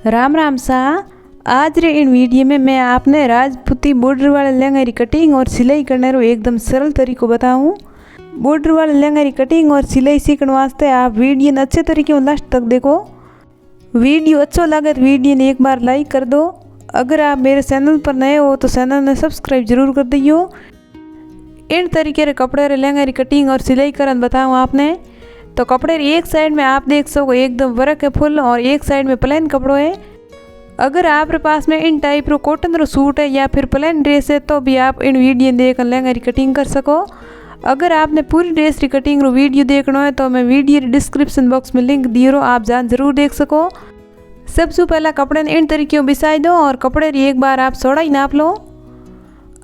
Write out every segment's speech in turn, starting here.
राम राम सा। आज रे इन वीडियो में मैं आपने राजपूती बॉर्डर वाले लहंगा री कटिंग और सिलाई करने रो एकदम सरल तरीको बताऊं। बॉर्डर वाले लहंगा री कटिंग और सिलाई सीखने वास्ते आप वीडियो ने अच्छे तरीके लास्ट तक देखो। वीडियो अच्छा लगे तो वीडियो ने एक बार लाइक कर दो। अगर आप मेरे चैनल पर नए हो तो चैनल ने सब्सक्राइब जरूर कर दियो। इन तरीके रे कपड़े रे लहंगा री कटिंग और सिलाई करन बताऊँ आपने। तो कपड़े री एक साइड में आप देख सको एकदम वर्क है फुल और एक साइड में प्लेन कपड़ो है। अगर आपके पास में इन टाइप रो कॉटन रो सूट है या फिर प्लेन ड्रेस है तो भी आप इन वीडियो देख लहंगा री कटिंग कर सको। अगर आपने पूरी ड्रेस री कटिंग रो वीडियो देखना है तो मैं वीडियो डिस्क्रिप्शन बॉक्स में लिंक दिए रो, आप जान जरूर देख सको। सबसे पहला कपड़े ने इन तरीके बिछाई दो और कपड़े री एक बार आप चौड़ाई नाप लो।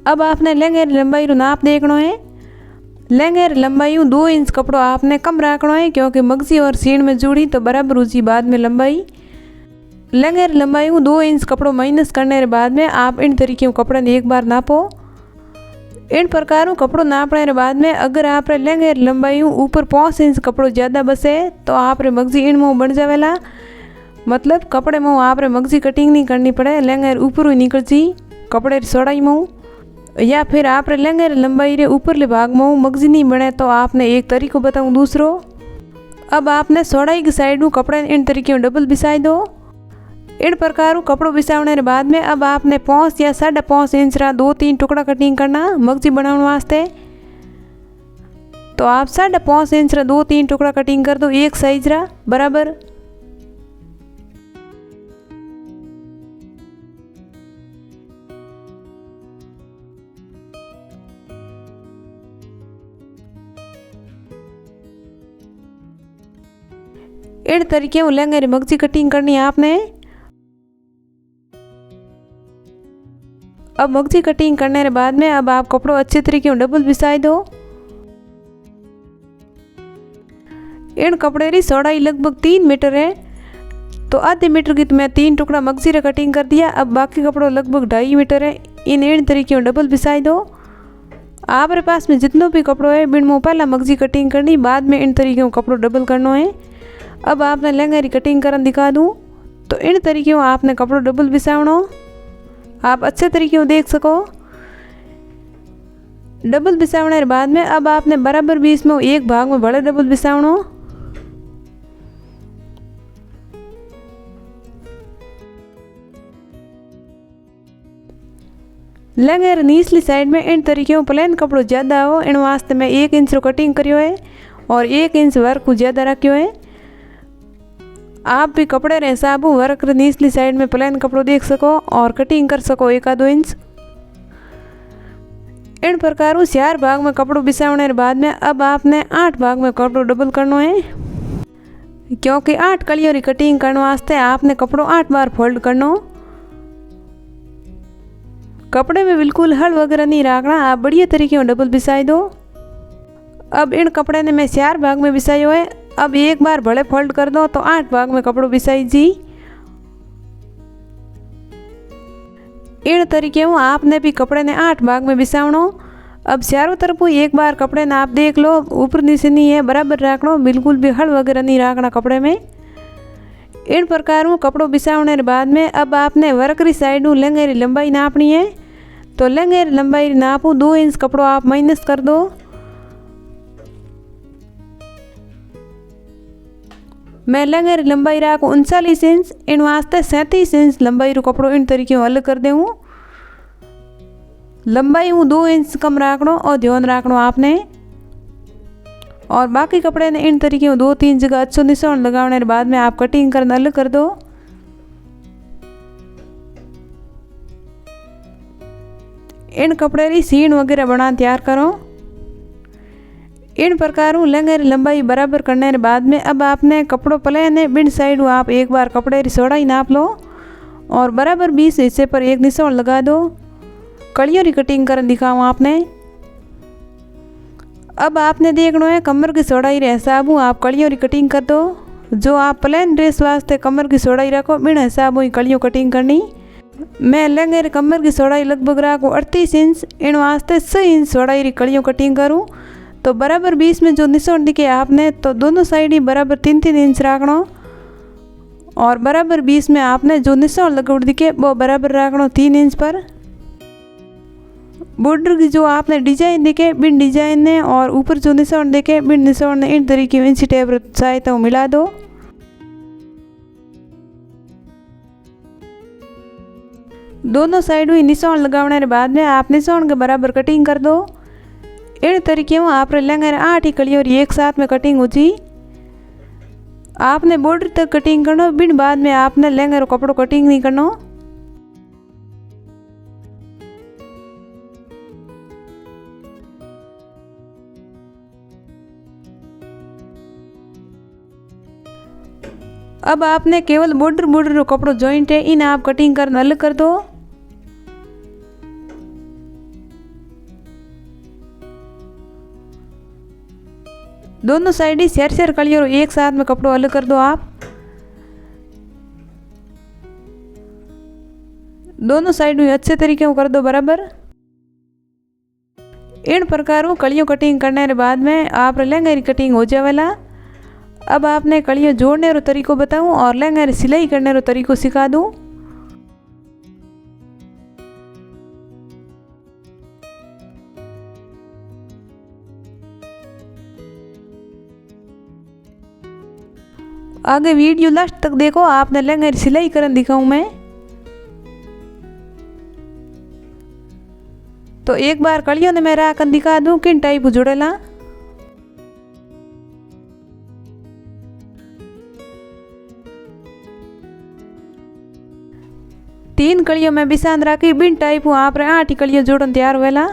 अब आपने लहंगे री लंबाई रो नाप देखना है। लहंगे री लंबाई 2 इंच कपड़ो आपने कम रखना है क्योंकि मगजी और सीण में जुड़ी तो बराबर ऊँची बाद में लंबाई। लहंगे री लंबाई 2 इंच कपड़ो माइनस करने के बाद में आप इन तरीके कपड़े ने एक बार नापो। इन प्रकार कपड़ो नापने के बाद में अगर आप लहंगे री लंबाई ऊपर 5 इंच कपड़ो ज़्यादा बसे तो आप रे मगजी इन मुँह बन जावेला। मतलब कपड़े मुँह आप रे मगजी कटिंग नहीं करनी पड़े, लहंगे ऊपर ही निकल जी कपड़े री चौड़ाई मुँह। या फिर आप लहंगे री लंबाई रे ऊपरले भाग मुँह मगजी नहीं बने तो आपने एक तरीको बताऊँ दूसरो। अब आपने चौड़ाई की साइड कपड़े इन तरीके डबल बिछाई दो। इन प्रकार कपड़ो बिछाने के बाद में अब आपने 5 या 5.5 इंच रा 2-3 टुकड़ा कटिंग करना मगजी बनाने वास्ते। तो आप 5.5 इंच रा 2-3 टुकड़ा कटिंग कर दो एक साइज रा बराबर। इन तरीके लहंगे री मगजी कटिंग करनी है आपने। अब मगजी कटिंग करने के बाद में अब आप कपड़ों अच्छे तरीके डबल बिछाई दो। इन कपड़े री चौड़ाई लगभग 3 मीटर है तो आधे मीटर की तो मैं 3 टुकड़ा मगजी रे कटिंग कर दिया। अब बाकी कपड़ों लगभग 2.5 मीटर है। इन तरीके डबल बिछाई दो। आपके पास में जितनों भी कपड़ों है बिन मुँह पहला मगजी कटिंग करनी बाद में इन तरीके कपड़ों डबल करना है। अब आपने लहंगे री कटिंग करन दिखा दूँ तो इन तरीके आपने कपड़ों डबल बिछावनो आप अच्छे तरीके देख सको। डबल बिछाने के बाद में अब आपने बराबर बीच में एक भाग में बड़े डबल बिछावनो। लहंगे री निचली साइड में इन तरीके प्लेन कपड़ो ज़्यादा हो इन वास्ते मैं 1 इंच रो कटिंग करियो है और 1 इंच वर्क को ज़्यादा रखियो है। आप भी कपड़े रे हिसाब वर्क रे निचली साइड में प्लेन कपड़ो देख सको और कटिंग कर सको 1-2 इंच। इन प्रकार 4 भाग में कपड़ो बिछाने के बाद में अब आपने 8 भाग में कपड़ो डबल करना है क्योंकि 8 कलियों री कटिंग करने वास्ते आपने कपड़ो 8 बार फोल्ड करना। कपड़े में बिल्कुल हल वगैरह नहीं रखना, आप बढ़िया तरीके डबल बिछाई दो। अब इन कपड़े ने मैं 4 भाग में बिछाई है। अब एक बार बड़े फोल्ड कर दो तो 8 भाग में कपड़ों बिछाई जी। इन तरीके आपने भी कपड़े ने 8 भाग में बिछावनो। अब चारों तरफ एक बार कपड़े ने आप देख लो ऊपर नीचे नहीं है बराबर रखना, बिल्कुल भी हल वगैरह नहीं रखना कपड़े में। इन प्रकार कपड़ों बिछाने के बाद में अब आपने वर्क री साइड लहंगे री लंबाई नापनी है। तो लहंगे री लंबाई नापू 2 इंच कपड़ों आप माइनस कर दो। मैं लहंगे री लंबाई रखूँ 39 इंच इन वास्ते 37 इंच लंबाई रो कपड़ो इन तरीके अलग कर देऊँ। लंबाई 2 इंच कम रखना और ध्यान रखना आपने। और बाकी कपड़े ने इन तरीके 2-3 जगह अच्छो निशान लगाने के बाद में आप कटिंग करना अलग कर दो। इन कपड़े री सीण वगैरह बना तैयार करो। इन प्रकार लहंगे री लंबाई बराबर करने के बाद में अब आपने कपड़ों प्लेन है बिन साइड आप एक बार कपड़े री चौड़ाई नाप लो और बराबर 20 हिस्से पर एक निशान लगा दो। कड़ियों री कटिंग कर दिखाऊँ आपने। अब आपने देखना है कमर की चौड़ाई रे हिसाब आप कड़ियों री कटिंग कर दो। जो आप प्लेन ड्रेस वास्ते कमर की चौड़ाई रखो बिन हिसाब ही कड़ियों कटिंग करनी। मैं लहंगे री कमर की चौड़ाई लगभग रखूँ 38 इंच इन वास्ते 6 इंच चौड़ाई री कड़ियों कटिंग करूँ। तो बराबर बीच में जो निशान दिखे आपने तो दोनों साइड ही बराबर 3-3 इंच रखना और बराबर बीच में आपने जो निशान लगावट दिखे वो बराबर रखना 3 इंच पर। बॉर्डर की जो आपने डिजाइन देखे बिन डिजाइन ने और ऊपर जो निशान देखे बिन निशान ने इन तरीके इंची टेप सहायता मिला दो। दोनों साइड हुई निशान लगाने के बाद में आप निशान के बराबर कटिंग कर दो। इन तरीके में आप लहंगे 8 ही कली और एक साथ में कटिंग हो जी। आपने बॉर्डर तक कटिंग करना बिन बाद में आपने लहंगे रो कपड़ों कटिंग नहीं करना। अब आपने केवल बॉर्डर रो कपड़ों जॉइंट है इन आप कटिंग करना अलग कर दो। दोनों साइड ही शेर कली और एक साथ में कपड़ों अलग कर दो। आप दोनों साइड में अच्छे तरीके से कर दो बराबर। इन प्रकार कलियों कटिंग करने के बाद में आप लहंगे की कटिंग हो जावेला। अब आपने कलियों जोड़ने रो तरीको बताऊं और लहंगे की सिलाई करने रो तरीको सिखा दूं। आगे वीडियो लास्ट तक देखो, आपने लहंगे की सिलाई करन दिखाऊं मैं। तो एक बार कलियों ने मैं राखन दिखा दूं किन टाइप जुड़ेला। तीन कलियों में बिसांद राखी बिन टाइप आप 8 ही कलियों जोड़न तैयार हुएला।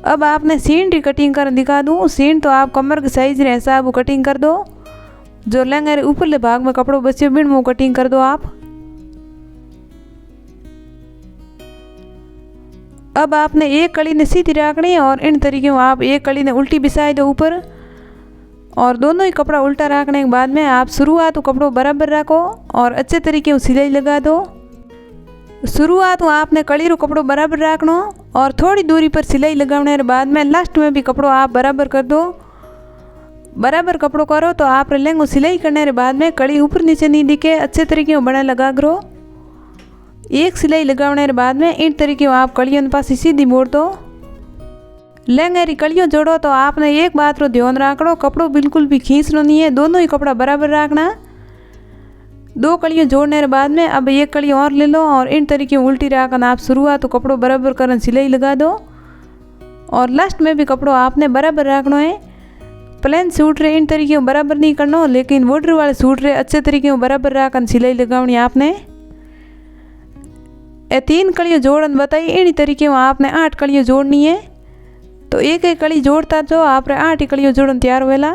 अब आपने सीन की कटिंग कर दिखा दूं। सीन तो आप कमर के साइज रे हिसाब कटिंग कर दो। जो लहंगे ऊपरले भाग में कपड़ों बचे बिन वो कटिंग कर दो आप। अब आपने एक कली ने सीधी रखनी और इन तरीके में आप एक कली ने उल्टी बिछाई दो ऊपर और दोनों ही कपड़ा उल्टा रखने के बाद में आप शुरुआत कपड़ों बराबर रखो और अच्छे तरीके से सिलाई लगा दो। शुरुआत आपने कली रो कपड़ों बराबर रखना और थोड़ी दूरी पर सिलाई लगाने के बाद में लास्ट में भी कपड़ों आप बराबर कर दो। बराबर कपड़ों करो तो आप लहंगो सिलाई करने के बाद में कली ऊपर नीचे नहीं दिखे, अच्छे तरीके से बना लगा करो। एक सिलाई लगाने के बाद में इन तरीके आप कलियों के पास सीधी मोड़ दो। लहंगे री कलियों जोड़ो तो आपने एक बात रो ध्यान रखना, कपड़ों बिल्कुल भी खींचना नहीं है, दोनों ही कपड़ा बराबर रखना। 2 कलियों जोड़ने के बाद में अब एक कली और ले लो और इन तरीके उल्टी रखकर आप शुरुआत तो कपड़ों बराबर करन सिलाई लगा दो और लास्ट में भी कपड़ों आपने बराबर रखना है। प्लेन सूट रे इन तरीके बराबर नहीं करना, लेकिन बॉर्डर वाले सूट रे अच्छे तरीके बराबर रखकर सिलाई लगानी आपने। ये 3 कलियों जोड़न बताई, इन तरीके में आपने 8 कलियों जोड़नी है। तो एक एक कली जोड़ता जो आप 8 ही कलियों जोड़न तैयार हुएला।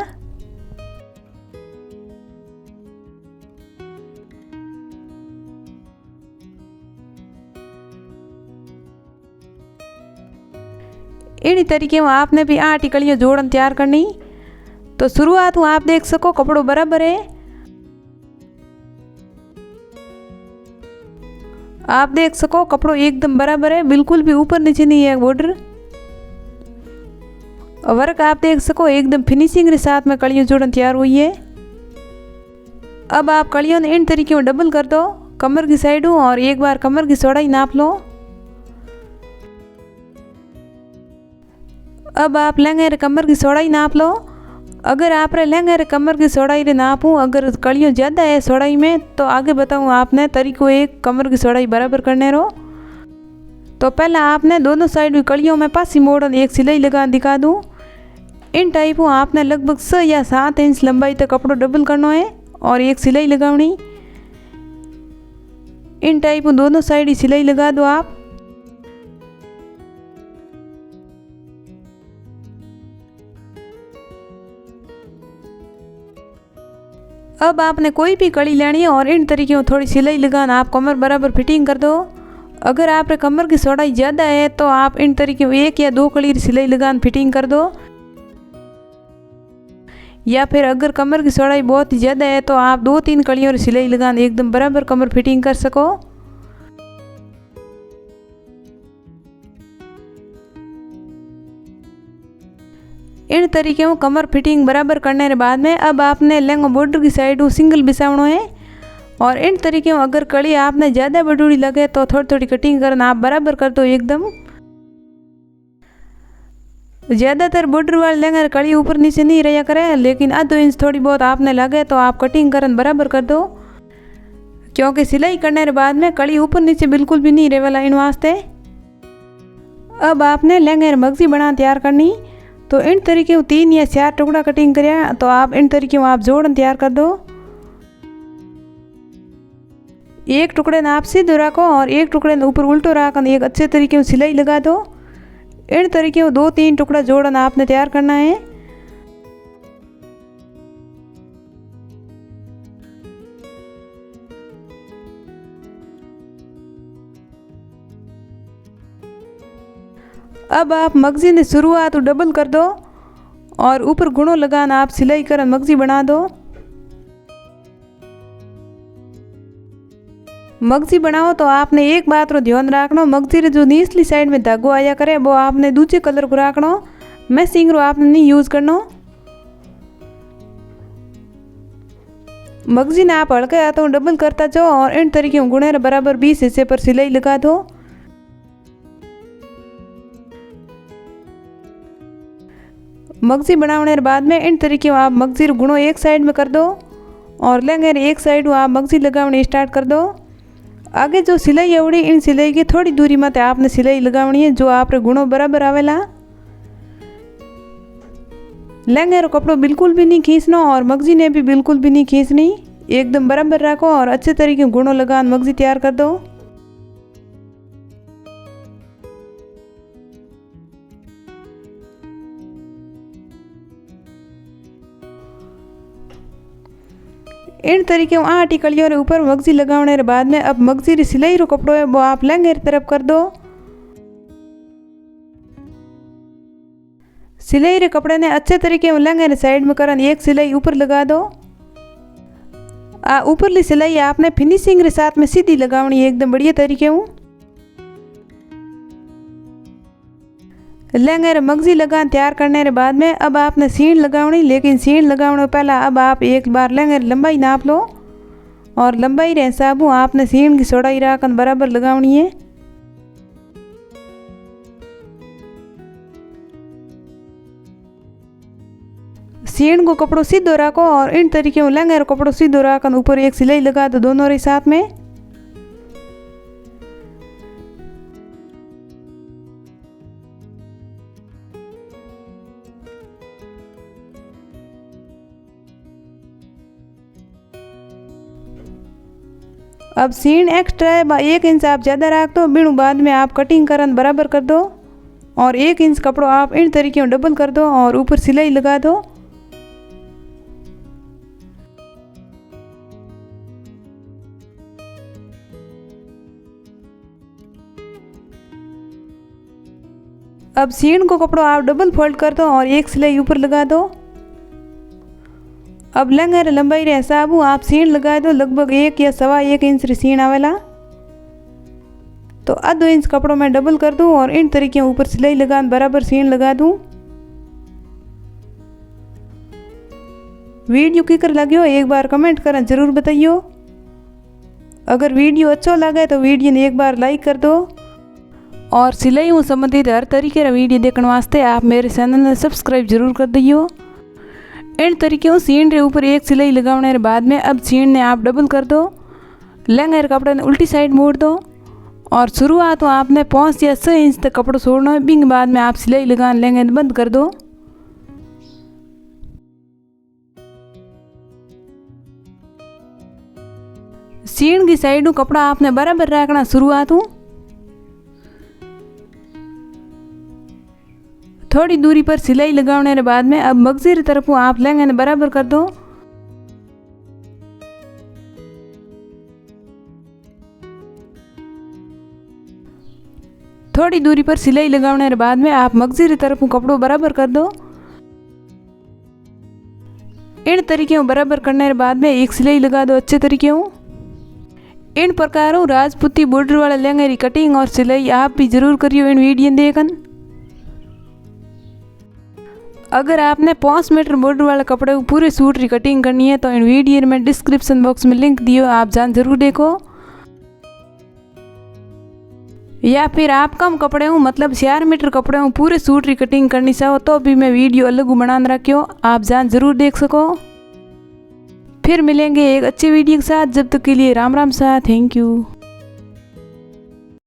इन तरीके में आपने भी 8 ही कलियों जोड़न तैयार करनी। तो शुरुआत में आप देख सको कपड़ों बराबर है। आप देख सको कपड़ों एकदम बराबर है, बिल्कुल भी ऊपर नीचे नहीं है बॉर्डर। वर्क आप देख सको एकदम फिनिशिंग के साथ में कलियों जोड़न तैयार हुई है। अब आप कलियों ने इन तरीके में डबल कर दो कमर की साइडों और एक बार कमर की चौड़ाई नाप लो। अब आप लहंगे रे कमर की चौड़ाई नाप लो। अगर आप लहंगे रे कमर की चौड़ाई रे नापूँ, अगर कलियों ज़्यादा है चौड़ाई में तो आगे बताऊँ आपने तरीको एक कमर की चौड़ाई बराबर करने रो। तो पहले आपने दोनों साइड की कलियों में पासी मोड़न एक सिलाई लगा दिखा दूँ। इन टाइपों आपने लगभग 6 या 7 इंच लंबाई तक कपड़ों डबल करना है और एक सिलाई लगानी। इन टाइपों दोनों साइड ही सिलाई लगा दो आप। अब आपने कोई भी कड़ी लेनी है और इन तरीके में थोड़ी सिलाई लगाना, आप कमर बराबर फिटिंग कर दो। अगर आप कमर की चौड़ाई ज़्यादा है तो आप इन तरीके में 1 या 2 कड़ी सिलाई लगाना फिटिंग कर दो, या फिर अगर कमर की चौड़ाई बहुत ही ज़्यादा है तो आप 2-3 कड़ियों सिलाई लगाना एकदम बराबर कमर फिटिंग कर सको। इन तरीके में कमर फिटिंग बराबर करने के बाद में अब आपने लहंगा बॉर्डर की साइड सिंगल बिछावनो है। और इन तरीके में अगर कड़ी आपने ज़्यादा बड़ी लगे तो थोड़ी थोड़ी कटिंग करना आप बराबर कर दो एकदम। ज़्यादातर बॉर्डर वाले लहंगा कड़ी ऊपर नीचे नहीं रहा करे, लेकिन आधो इंच थोड़ी बहुत आपने लगे तो आप कटिंग करना बराबर कर दो, क्योंकि सिलाई करने के बाद में कड़ी ऊपर नीचे बिल्कुल भी नहीं रहे वाला इन वास्ते। अब आपने लहंगे मगजी बना तैयार करनी, तो इन तरीके 3 या 4 टुकड़ा कटिंग करिया तो आप इन तरीके में आप जोड़न तैयार कर दो। एक टुकड़े ने आप सीधो रखो और एक टुकड़े ने ऊपर उल्टो रखकर एक अच्छे तरीके में सिलाई लगा दो। इन तरीके में 2-3 टुकड़ा जोड़न आपने तैयार करना है। अब आप मगजी ने शुरुआत डबल कर दो और ऊपर गुणों लगाना आप सिलाई कर मगजी बना दो। मगजी बनाओ तो आपने एक बात रो ध्यान रखना, मगजी रे जो निचली साइड में धागो आया करे वो आपने दूसरे कलर को रखना, मैचिंग रो आपने नहीं यूज करना। मगजी ने आप हल्के हाथों डबल करता जाओ और इन तरीके में गुणे बराबर 20 हिस्से पर सिलाई लगा दो। मगजी बनाने के बाद में इन तरीके में आप मगजी रो गुणों एक साइड में कर दो और लहंगे एक साइड में आप मगजी लगाने स्टार्ट कर दो। आगे जो सिलाई अवड़ी इन सिलाई की थोड़ी दूरी मत आपने सिलाई लगावनी है जो आप गुणों बराबर आवेला। लहंगे रो कपड़ो बिल्कुल भी नहीं खींचना और मगजी ने भी बिल्कुल भी नहीं खींचनी, एकदम बराबर रखो और अच्छे तरीके गुणों लगा मगजी तैयार कर दो। इन तरीके में 8 टिकलियों रे ऊपर मगजी लगाने के बाद में अब मगजी री सिलाई रो कपड़ो है वो आप लहंगे तरफ कर दो। सिलाई रे कपड़े ने अच्छे तरीके में लहंगे रे साइड में करन एक सिलाई ऊपर लगा दो। ऊपरली सिलाई आपने फिनिशिंग रे साथ में सीधी लगावनी एकदम बढ़िया तरीके में। लहंगे रे मगजी लगा तैयार करने के बाद में अब आपने सीन लगावनी, लेकिन सीन लगाने पहला अब आप एक बार लहंगे री लंबाई नाप लो और लंबाई रे हिसाब आपने सीन की चौड़ाई रखकर बराबर लगावनी है। सीन को कपड़ो सीधो रखो और इन तरीके में लहंगे रो कपड़ो सीधो रखकर ऊपर एक सिलाई लगा दो दोनों रे साथ में। अब सीन एक्स्ट्रा है 1 इंच आप ज़्यादा रख दो, बिनु बाद में आप कटिंग करन बराबर कर दो और 1 इंच कपड़ो आप इन तरीके में डबल कर दो और ऊपर सिलाई लगा दो। अब सीन को कपड़ो आप डबल फोल्ड कर दो और एक सिलाई ऊपर लगा दो। अब लहंगे रे लंबाई रे हिसाब आप सीन लगा दो, लगभग 1 या 1.25 इंच री सीन आवेला, तो आधो इंच कपड़ों में डबल कर दूं और इन तरीके ऊपर सिलाई लगा बराबर सीन लगा दूं। वीडियो किकर लगियो एक बार कमेंट करना जरूर बताइयो। अगर वीडियो अच्छा लगे तो वीडियो ने एक बार लाइक कर दो और सिलाई संबंधित हर तरीके का वीडियो देखने वास्ते आप मेरे चैनल ने सब्सक्राइब जरूर कर दियो। इन तरीके सीन रे ऊपर एक सिलाई लगाने के बाद में अब सीन ने आप डबल कर दो, लहंगे कपड़े ने उल्टी साइड मोड़ दो और शुरुआत आपने 5 या 6 इंच तक कपड़ा छोड़ना है, बिंग बाद में आप सिलाई लगाने लहंगे बंद कर दो। सीन की साइड कपड़ा आपने बराबर रखना शुरुआत थोड़ी दूरी पर सिलाई लगाने के बाद में अब मगजी की तरफ आप लहंगे ने बराबर कर दो। थोड़ी दूरी पर सिलाई लगाने के बाद में आप मगजी की तरफ कपड़ों बराबर कर दो। इन तरीके बराबर करने के बाद में एक सिलाई लगा दो अच्छे तरीके। इन प्रकार राजपूती बॉर्डर वाले लहंगे की कटिंग और सिलाई आप भी जरूर करियो इन वीडियो देखन। अगर आपने 5 मीटर बॉर्डर वाले कपड़े को पूरे सूट की कटिंग करनी है तो इन वीडियो में डिस्क्रिप्शन बॉक्स में लिंक दियो, आप जान जरूर देखो। या फिर आप कम कपड़े हूँ मतलब 4 मीटर कपड़े हूँ पूरे सूट की कटिंग करनी चाहो तो भी मैं वीडियो अलग बना रखियो, आप जान जरूर देख सको। फिर मिलेंगे एक अच्छी वीडियो के साथ, जब तक के लिए राम राम सा, थैंक यू।